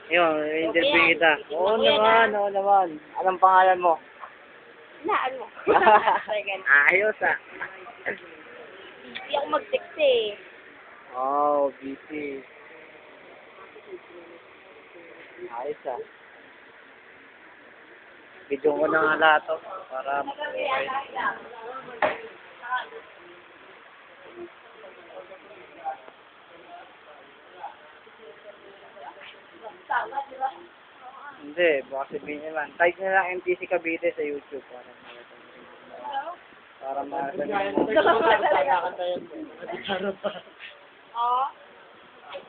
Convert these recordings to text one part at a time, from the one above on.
Yun, interview kita. Oo naman, oo naman. Anong pangalan mo? Naan mo. Ayos ah. Hindi ako mag-text eh. Oh, busy. Ayos ah. Video ko na nga lahat to para okay. Hindi, baka sabihin naman. Type na lang MTC Cavite sa YouTube para Oo.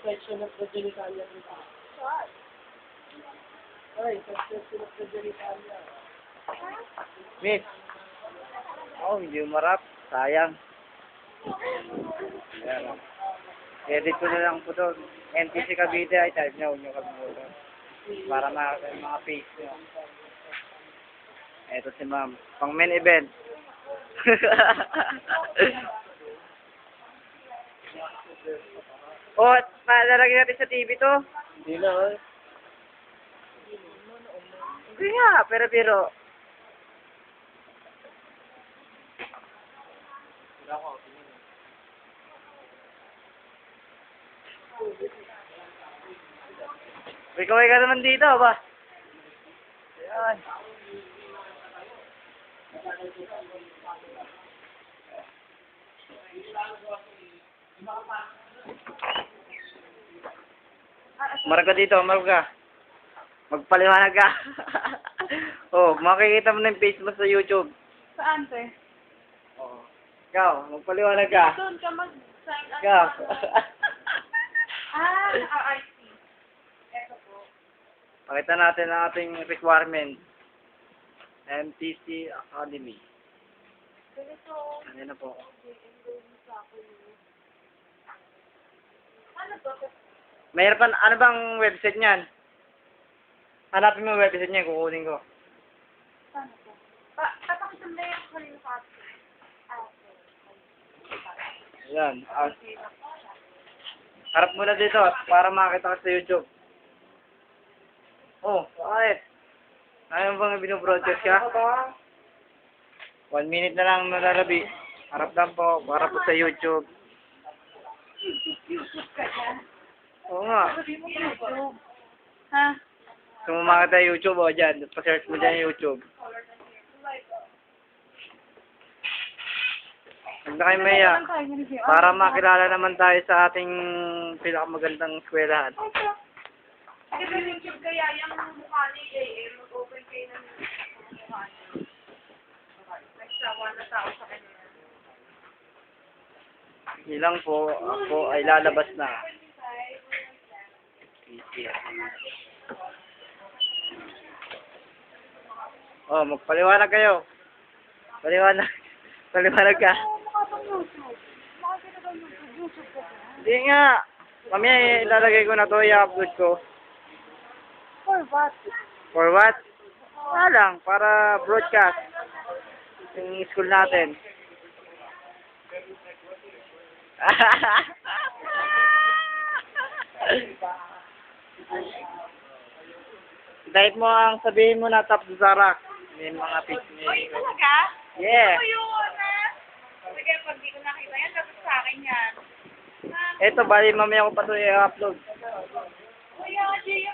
Section of the genitalia. Ay, section of the genitalia. Miss. Oh, hindi umarap. Sayang. Ayan. Edit ko na lang po doon. MTC Cavite ay type niya. Huwag niyo kalimutan. Para makakita yung mga face niyo. Eto si ma'am. Pang main event. Oh, palalagay natin sa TV to. Hindi na, eh. Hindi nga, pero. Ikaw ka naman dito, ba? Ayan. Marga dito, marga. Magpaliwanag ka. Oh, makikita mo na yung face mo sa YouTube. Saan, te? Oh. Ikaw, magpaliwanag ka. Doon ka mag-sign up. Ikaw. I see. Eto po. Pakita natin ang ating requirement. MTC Academy. Ganito. Ano na po? Ano to? Mayroon pa, ano bang website niyan? Hanapin mo yung website niya, kukunin ko. Saan to? Papakita mo na yung kanina sa atin. Okay. Ayan. Harap mo na dito para makita ka sa YouTube. Oh, bakit? Ayaw bang binobroadcast ka? 1 minute na lang nalalabi. Harap lang po, para po sa YouTube. Oo nga. Ha? Kung makita yung YouTube, o dyan. Pa-search mo dyan yung YouTube. Huwag na kayo maya. Para makilala naman tayo sa ating pinakamagandang eskwelahan. Kasi sa YouTube kaya yung mukha ni JM, mag-open kayo ng mukha niya. May sawa na tao sa kanya. Ilang po, ako ay lalabas na. Oh, magpaliwanag kayo. Paliwanag. Paliwanag ka. Hindi nga. Mamaya ilalagay ko na to, i-upload ko. For what? For what? Wala lang, para broadcast. Yung school natin. Dahil mo ang sabihin mo na top Zarak. May mga pics niya. Uy, talaga? Yeah. Ano yun, ha? Sige, pag di ko nakita yan, dapat sa akin yan. Eto, bali mamaya ko pa ito i-upload. Kuya, JM,